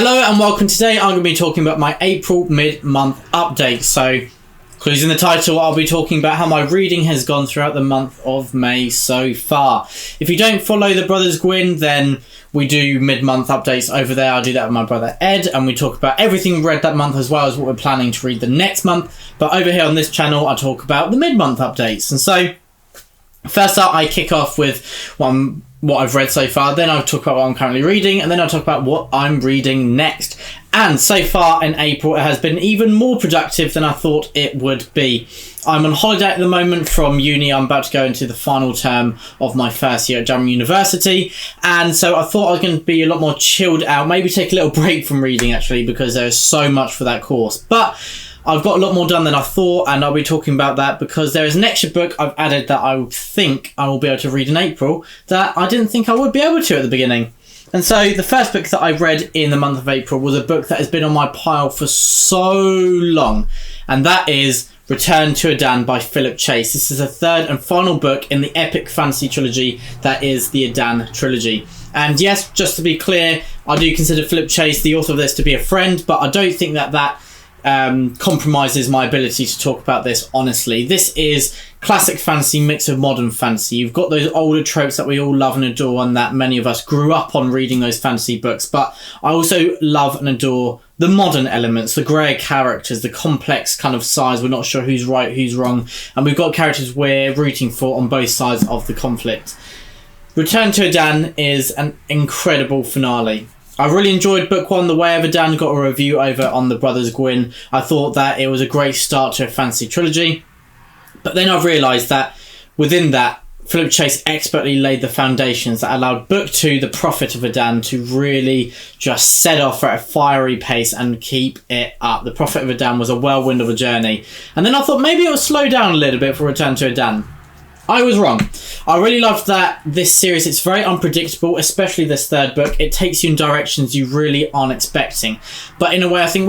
Hello and welcome. Today I'm going to be talking about my April mid-month update. So, clues in the title, I'll be talking about how my reading has gone throughout the month of May so far. If you don't follow the Brothers Gwyn, then we do mid-month updates over there. I do that with my brother Ed, and we talk about everything we read that month as well as what we're planning to read the next month. But over here on this channel, I talk about the mid-month updates. And so, first up, I kick off with what I've read so far, then I'll talk about what I'm currently reading, and then I'll talk about what I'm reading next. And so far in April, it has been even more productive than I thought it would be. I'm on holiday at the moment from uni. I'm about to go into the final term of my first year at Durham University, and so I thought I was going to be a lot more chilled out, maybe take a little break from reading actually, because there's so much for that course. But I've got a lot more done than I thought, and I'll be talking about that because there is an extra book I've added that I think I will be able to read in April that I didn't think I would be able to at the beginning. And so the first book that I read in the month of April was a book that has been on my pile for so long, and that is Return to Adan by Philip Chase. This is the third and final book in the epic fantasy trilogy that is the Adan trilogy. And yes, just to be clear, I do consider Philip Chase, the author of this, to be a friend, but I don't think that compromises my ability to talk about this honestly. This is classic fantasy mixed with modern fantasy. You've got those older tropes that we all love and adore, and that many of us grew up on reading those fantasy books, but I also love and adore the modern elements, the greyer characters, the complex kind of sides. We're not sure who's right, who's wrong, and we've got characters we're rooting for on both sides of the conflict. Return to Adan is an incredible finale. I really enjoyed book one, The Way of Adan, got a review over on the Brothers Gwyn. I thought that it was a great start to a fantasy trilogy. But then I've realised that within that, Philip Chase expertly laid the foundations that allowed book two, The Prophet of Adan, to really just set off at a fiery pace and keep it up. The Prophet of Adan was a whirlwind of a journey. And then I thought maybe it would slow down a little bit for Return to Adan. I was wrong. I really loved that this series, it's very unpredictable, especially this third book. It takes you in directions you really aren't expecting. But in a way, I think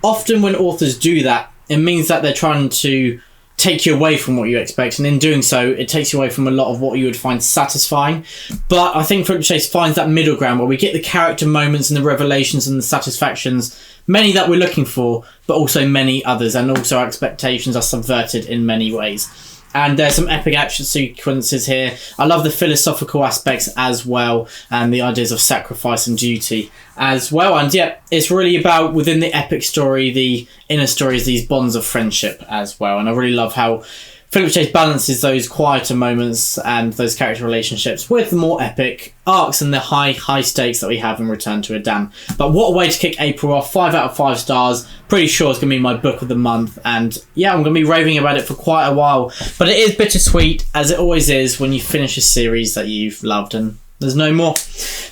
often when authors do that, it means that they're trying to take you away from what you expect. And in doing so, it takes you away from a lot of what you would find satisfying. But I think Philip Chase finds that middle ground where we get the character moments and the revelations and the satisfactions, many that we're looking for, but also many others. And also our expectations are subverted in many ways. And there's some epic action sequences here. I love the philosophical aspects as well, and the ideas of sacrifice and duty as well. And yeah, it's really about, within the epic story, the inner stories, these bonds of friendship as well. And I really love how Philip Chase balances those quieter moments and those character relationships with the more epic arcs and the high stakes that we have in Return to Adan. But what a way to kick April off. 5 out of 5 stars. Pretty sure it's going to be my book of the month. And yeah, I'm going to be raving about it for quite a while. But it is bittersweet, as it always is when you finish a series that you've loved and there's no more.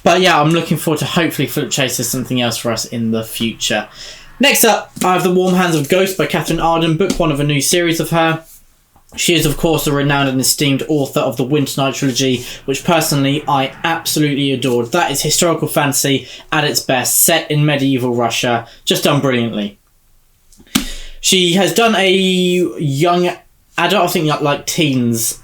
But yeah, I'm looking forward to hopefully Philip Chase has something else for us in the future. Next up, I have The Warm Hands of Ghost by Catherine Arden, book one of a new series of her. She is, of course, a renowned and esteemed author of the Winternight trilogy, which personally I absolutely adored. That is historical fantasy at its best, set in medieval Russia, just done brilliantly. She has done a young adult, I think like teens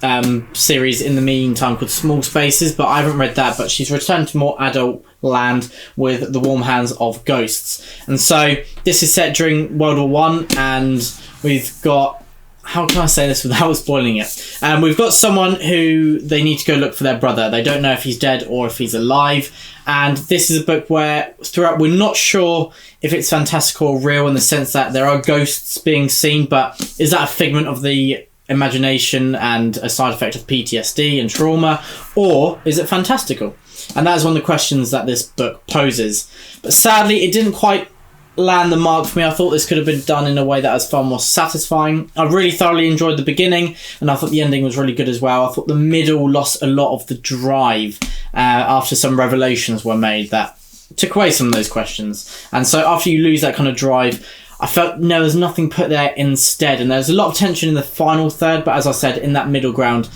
series in the meantime called Small Spaces, but I haven't read that. But she's returned to more adult land with The Warm Hands of Ghosts. And so this is set during World War One, and we've got, how can I say this without spoiling it? We've got someone who they need to go look for their brother. They don't know if he's dead or if he's alive. And this is a book where throughout we're not sure if it's fantastical or real, in the sense that there are ghosts being seen, but is that a figment of the imagination and a side effect of PTSD and trauma, or is it fantastical? And that is one of the questions that this book poses. But sadly, it didn't quite land the mark for me. I thought this could have been done in a way that was far more satisfying. I really thoroughly enjoyed the beginning, and I thought the ending was really good as well. I thought the middle lost a lot of the drive after some revelations were made that took away some of those questions. And so after you lose that kind of drive, I felt there was nothing put there instead, and there's a lot of tension in the final third, but as I said, in that middle ground,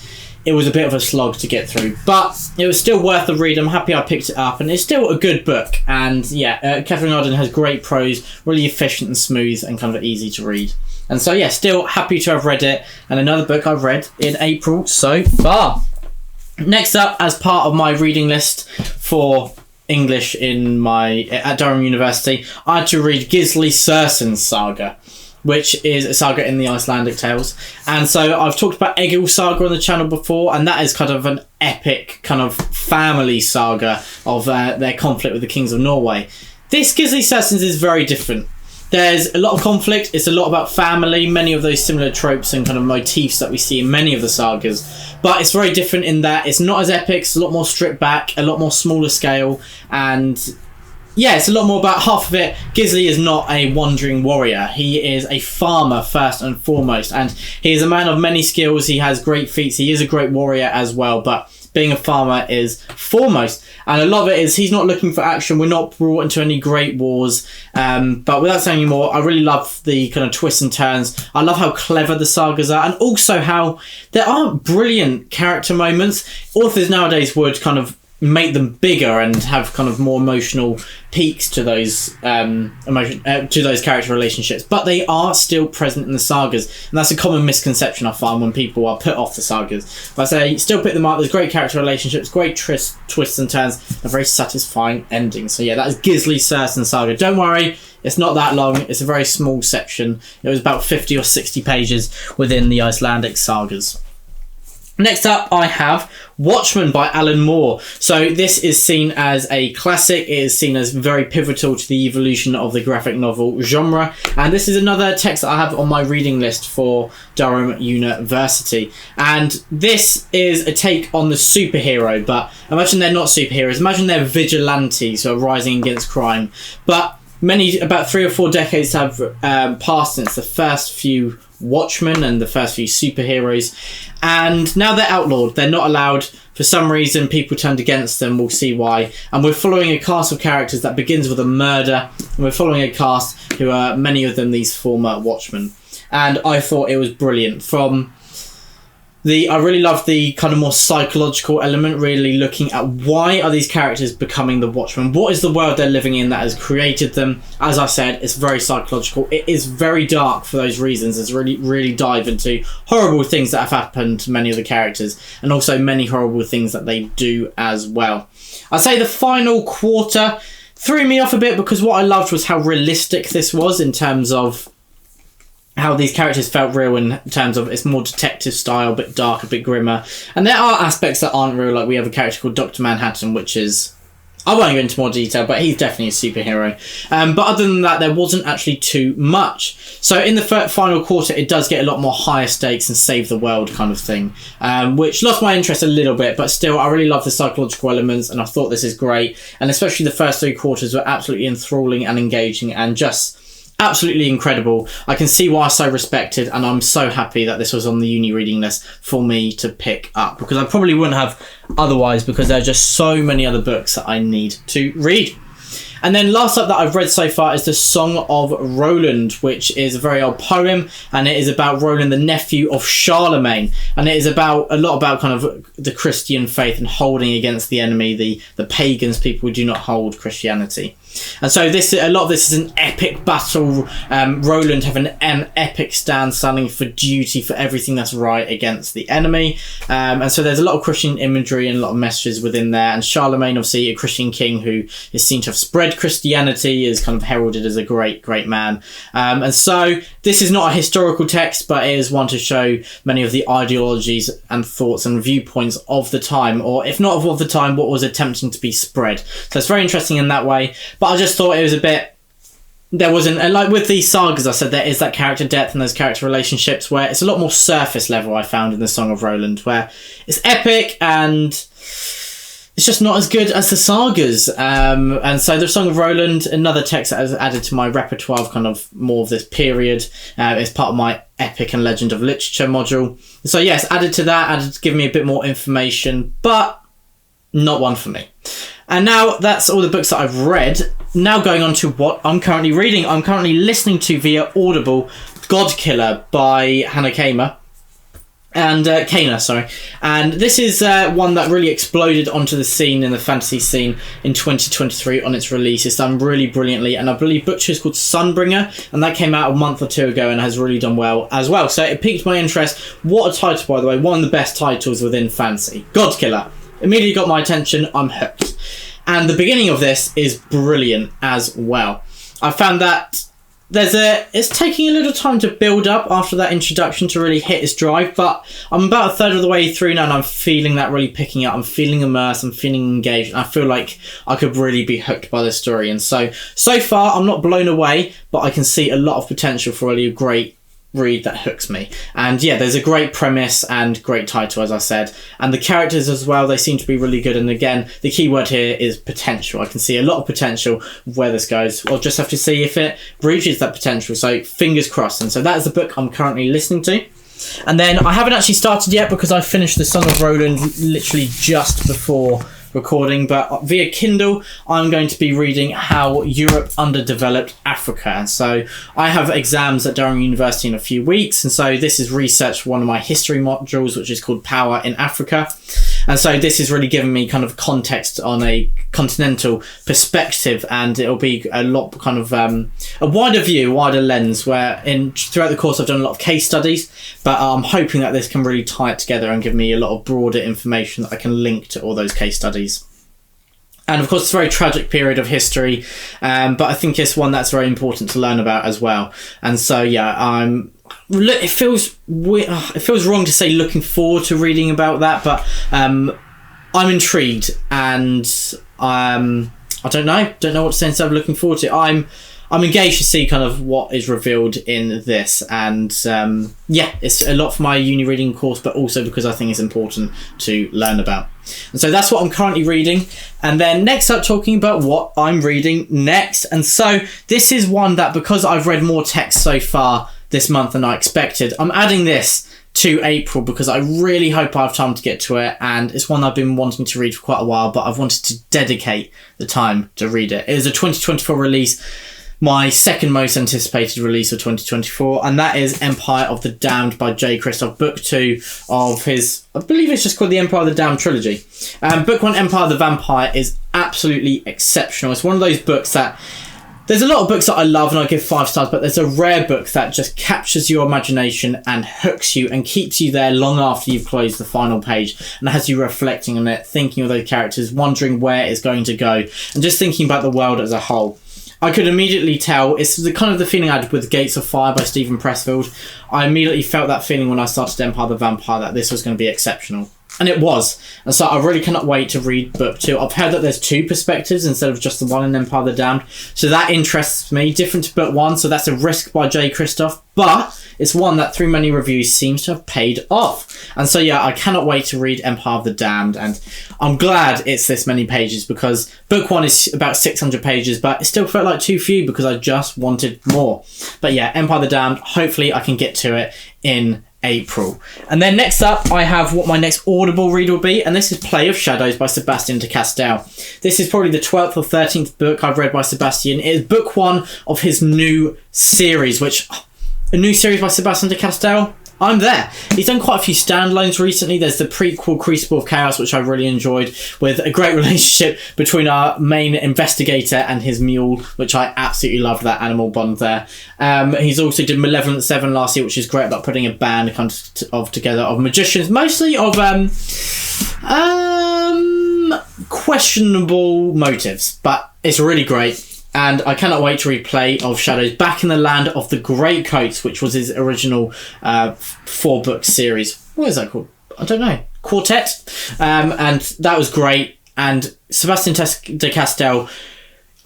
it was a bit of a slog to get through, but it was still worth the read. I'm happy I picked it up, and it's still a good book. And yeah, Catherine Arden has great prose, really efficient and smooth, and kind of easy to read. And so yeah, still happy to have read it, and another book I've read in April so far. Next up, as part of my reading list for English at Durham University, I had to read Gisli Sursen's saga, which is a saga in the Icelandic Tales. And so I've talked about Egil saga on the channel before, and that is kind of an epic kind of family saga of their conflict with the kings of Norway. This Gisli Sursen's is very different. There's a lot of conflict. It's a lot about family, many of those similar tropes and kind of motifs that we see in many of the sagas. But it's very different in that it's not as epic, it's a lot more stripped back, a lot more smaller scale, and yeah, it's a lot more about half of it. Gisli is not a wandering warrior. He is a farmer first and foremost, and he is a man of many skills. He has great feats. He is a great warrior as well, but being a farmer is foremost. And a lot of it is he's not looking for action. We're not brought into any great wars. But without saying any more, I really love the kind of twists and turns. I love how clever the sagas are, and also how there are brilliant character moments. Authors nowadays would kind of make them bigger and have kind of more emotional peaks to those to those character relationships, but they are still present in the sagas, and that's a common misconception I find when people are put off the sagas. But I say still pick them up. There's great character relationships, great twists and turns, a very satisfying ending. So yeah, that is Gisli Sursen's saga. Don't worry, it's not that long. It's a very small section. It was about 50 or 60 pages within the Icelandic sagas. Next up, I have Watchmen by Alan Moore. So this is seen as a classic. It is seen as very pivotal to the evolution of the graphic novel genre. And this is another text that I have on my reading list for Durham University. And this is a take on the superhero, but imagine they're not superheroes. Imagine they're vigilantes who are rising against crime. But about 3 or 4 decades have passed since the first few Watchmen and the first few superheroes, and now they're outlawed. They're not allowed. For some reason, people turned against them. We'll see why. And we're following a cast of characters that begins with a murder, and we're following a cast who are, many of them, these former Watchmen. And I thought it was brilliant. I really love the kind of more psychological element, really looking at why are these characters becoming the Watchmen? What is the world they're living in that has created them? As I said, it's very psychological. It is very dark for those reasons. It's really dive into horrible things that have happened to many of the characters, and also many horrible things that they do as well. I'd say the final quarter threw me off a bit, because what I loved was how realistic this was in terms of how these characters felt real, in terms of it's more detective style, a bit dark, a bit grimmer. And there are aspects that aren't real, like we have a character called Dr. Manhattan, which is... I won't go into more detail, but he's definitely a superhero. But other than that, there wasn't actually too much. So in the final quarter, it does get a lot more higher stakes and save the world kind of thing, which lost my interest a little bit, but still, I really love the psychological elements, and I thought this is great. And especially the first 3 quarters were absolutely enthralling and engaging, and just absolutely incredible. I can see why it's so respected, and I'm so happy that this was on the uni reading list for me to pick up, because I probably wouldn't have otherwise, because there are just so many other books that I need to read. And then last up that I've read so far is The Song of Roland, which is a very old poem, and it is about Roland, the nephew of Charlemagne, and it is about a lot about kind of the Christian faith and holding against the enemy, the pagans, people who do not hold Christianity. And so a lot of this is an epic battle. Roland having an epic stand, standing for duty, for everything that's right against the enemy. And so there's a lot of Christian imagery and a lot of messages within there. And Charlemagne, obviously a Christian king who is seen to have spread Christianity, is kind of heralded as a great man. And so this is not a historical text, but it is one to show many of the ideologies and thoughts and viewpoints of the time, or if not of the time, what was attempting to be spread. So it's very interesting in that way. But I just thought it was a bit... There wasn't... Like with these sagas, I said, there is that character depth and those character relationships where it's a lot more surface level, I found, in The Song of Roland, where it's epic and it's just not as good as the sagas. And so The Song of Roland, another text that has added to my repertoire of kind of more of this period, is part of my Epic and Legend of Literature module. So yes, added to that, added to give me a bit more information, but not one for me. And now that's all the books that I've read. Now going on to what I'm currently reading. I'm currently listening to via Audible Godkiller by Hannah Kaner. And this is one that really exploded onto the scene, in the fantasy scene, in 2023 on its release. It's done really brilliantly, and I believe Butcher is called Sunbringer, and that came out a month or 2 ago and has really done well as well. So it piqued my interest. What a title, by the way. One of the best titles within fantasy. Godkiller. Immediately got my attention. I'm hooked. And the beginning of this is brilliant as well. I found that it's taking a little time to build up after that introduction to really hit its drive, but I'm about a third of the way through now and I'm feeling that really picking up. I'm feeling immersed, I'm feeling engaged, and I feel like I could really be hooked by this story. And so far I'm not blown away, but I can see a lot of potential for really a great read that hooks me. And yeah, there's a great premise and great title, as I said, and the characters as well, they seem to be really good. And again, the key word here is potential. I can see a lot of potential where this goes. I'll just have to see if it reaches that potential, so fingers crossed. And so that is the book I'm currently listening to. And then I haven't actually started yet because I finished The Song of Roland literally just before recording, but via Kindle I'm going to be reading How Europe Underdeveloped Africa. And so I have exams at Durham University in a few weeks, and so this is research for one of my history modules, which is called Power in Africa. And so this is really giving me kind of context on a continental perspective, and it'll be a lot kind of a wider view, wider lens, where throughout the course I've done a lot of case studies, but I'm hoping that this can really tie it together and give me a lot of broader information that I can link to all those case studies. And of course it's a very tragic period of history, but I think it's one that's very important to learn about as well. And so yeah, it feels wrong to say looking forward to reading about that, but I'm intrigued, and I don't know what to say instead of looking forward to. I'm engaged to see kind of what is revealed in this, and yeah, it's a lot for my uni reading course, but also because I think it's important to learn about. And so that's what I'm currently reading. And then next up, talking about what I'm reading next. And so this is one that, because I've read more text so far this month than I expected, I'm adding this to April because I really hope I have time to get to it, and it's one I've been wanting to read for quite a while, but I've wanted to dedicate the time to read it. It is a 2024 release, my second most anticipated release of 2024, and that is Empire of the Damned by Jay Kristoff, book 2 of his, I believe it's just called the Empire of the Damned trilogy. Book 1, Empire of the Vampire, is absolutely exceptional. It's one of those books that, there's a lot of books that I love and I give 5 stars, but there's a rare book that just captures your imagination and hooks you and keeps you there long after you've closed the final page, and has you reflecting on it, thinking of those characters, wondering where it's going to go, and just thinking about the world as a whole. I could immediately tell, it's the kind of the feeling I had with Gates of Fire by Stephen Pressfield. I immediately felt that feeling when I started Empire of the Vampire, that this was going to be exceptional. And it was. And so I really cannot wait to read book 2. I've heard that there's 2 perspectives instead of just the one in Empire of the Damned, so that interests me, different to book 1, so that's a risk by Jay Kristoff, but it's one that through many reviews seems to have paid off. And so yeah, I cannot wait to read Empire of the Damned, and I'm glad it's this many pages, because book 1 is about 600 pages, but it still felt like too few because I just wanted more. But yeah, Empire of the Damned, hopefully I can get to it in April. And then next up, I have what my next Audible read will be, and this is Play of Shadows by Sebastien de Castell. This is probably the 12th or 13th book I've read by Sebastien. It is book 1 of his new series, a new series by Sebastien de Castell. I'm there. He's done quite a few standalones recently. There's the prequel Crucible of Chaos, which I really enjoyed, with a great relationship between our main investigator and his mule, which I absolutely loved, that animal bond there. He's also did Malevolent 7 last year, which is great, about putting a band together of magicians, mostly of questionable motives, but it's really great. And I cannot wait to read Play of Shadows, back in the land of the Grey Coats, which was his original 4-book series. What is that called? I don't know. Quartet. And that was great. And Sebastien de Castell,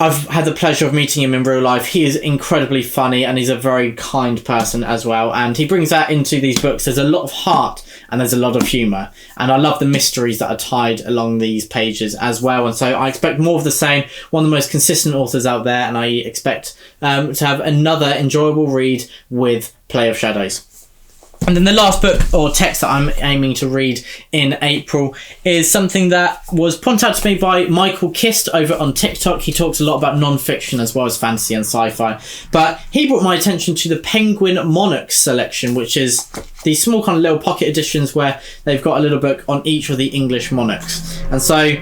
I've had the pleasure of meeting him in real life. He is incredibly funny, and he's a very kind person as well. And he brings that into these books. There's a lot of heart and there's a lot of humour. And I love the mysteries that are tied along these pages as well. And so I expect more of the same. One of the most consistent authors out there. And I expect to have another enjoyable read with Play of Shadows. And then the last book or text that I'm aiming to read in April is something that was pointed out to me by Michael Kist over on TikTok. He talks a lot about non-fiction as well as fantasy and sci-fi. But he brought my attention to the Penguin Monarchs selection, which is these small kind of little pocket editions where they've got a little book on each of the English monarchs. And so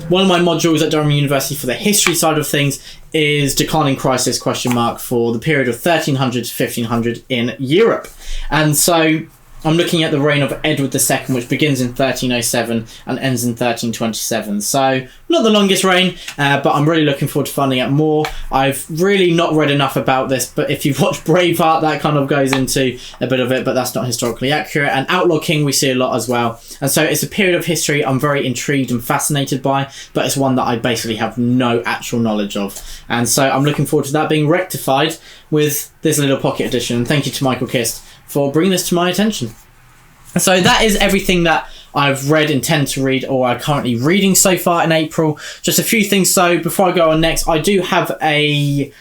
one of my modules at Durham University for the history side of things is Declining Crisis ? For the period of 1300 to 1500 in Europe. And so I'm looking at the reign of Edward II, which begins in 1307 and ends in 1327. So not the longest reign, but I'm really looking forward to finding out more. I've really not read enough about this, but if you've watched Braveheart, that kind of goes into a bit of it, but that's not historically accurate. And Outlaw King we see a lot as well. And so it's a period of history I'm very intrigued and fascinated by, but it's one that I basically have no actual knowledge of. And so I'm looking forward to that being rectified with this little pocket edition. And thank you to Michael Kist for bringing this to my attention. So that is everything that I've read, intend to read, or are currently reading so far in April. Just a few things. So before I go on next, I do have a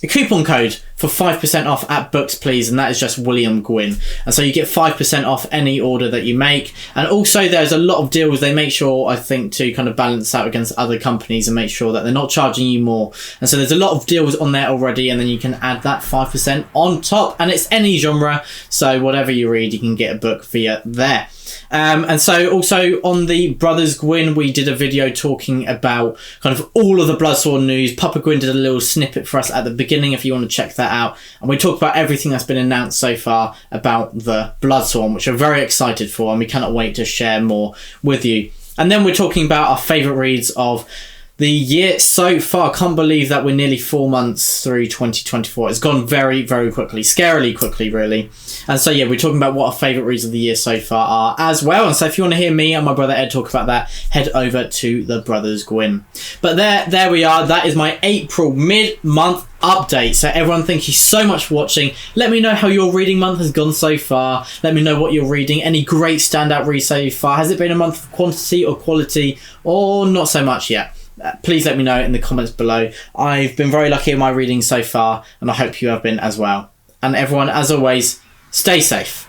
coupon code for 5% off at Books Please, and that is just William Gwyn. And so you get 5% off any order that you make. And also there's a lot of deals. They make sure, I think, to kind of balance out against other companies and make sure that they're not charging you more. And so there's a lot of deals on there already, and then you can add that 5% on top. And it's any genre, so whatever you read, you can get a book via there. And so also on the Brothers Gwyn, we did a video talking about kind of all of the Bloodsworn news. Papa Gwyn did a little snippet for us at the beginning if you want to check that out. And we talked about everything that's been announced so far about the Bloodsworn, which we're very excited for, and we cannot wait to share more with you. And then we're talking about our favourite reads of the year so far. Can't believe that we're nearly 4 months through 2024. It's gone very, very quickly. Scarily quickly, really. And so, yeah, we're talking about what our favourite reads of the year so far are as well. And so if you want to hear me and my brother Ed talk about that, head over to the Brothers Gwyn. But there we are. That is my April mid-month update. So everyone, thank you so much for watching. Let me know how your reading month has gone so far. Let me know what you're reading. Any great standout reads so far? Has it been a month of quantity or quality, or not so much yet? Please let me know in the comments below. I've been very lucky in my reading so far, and I hope you have been as well. And everyone, as always, stay safe.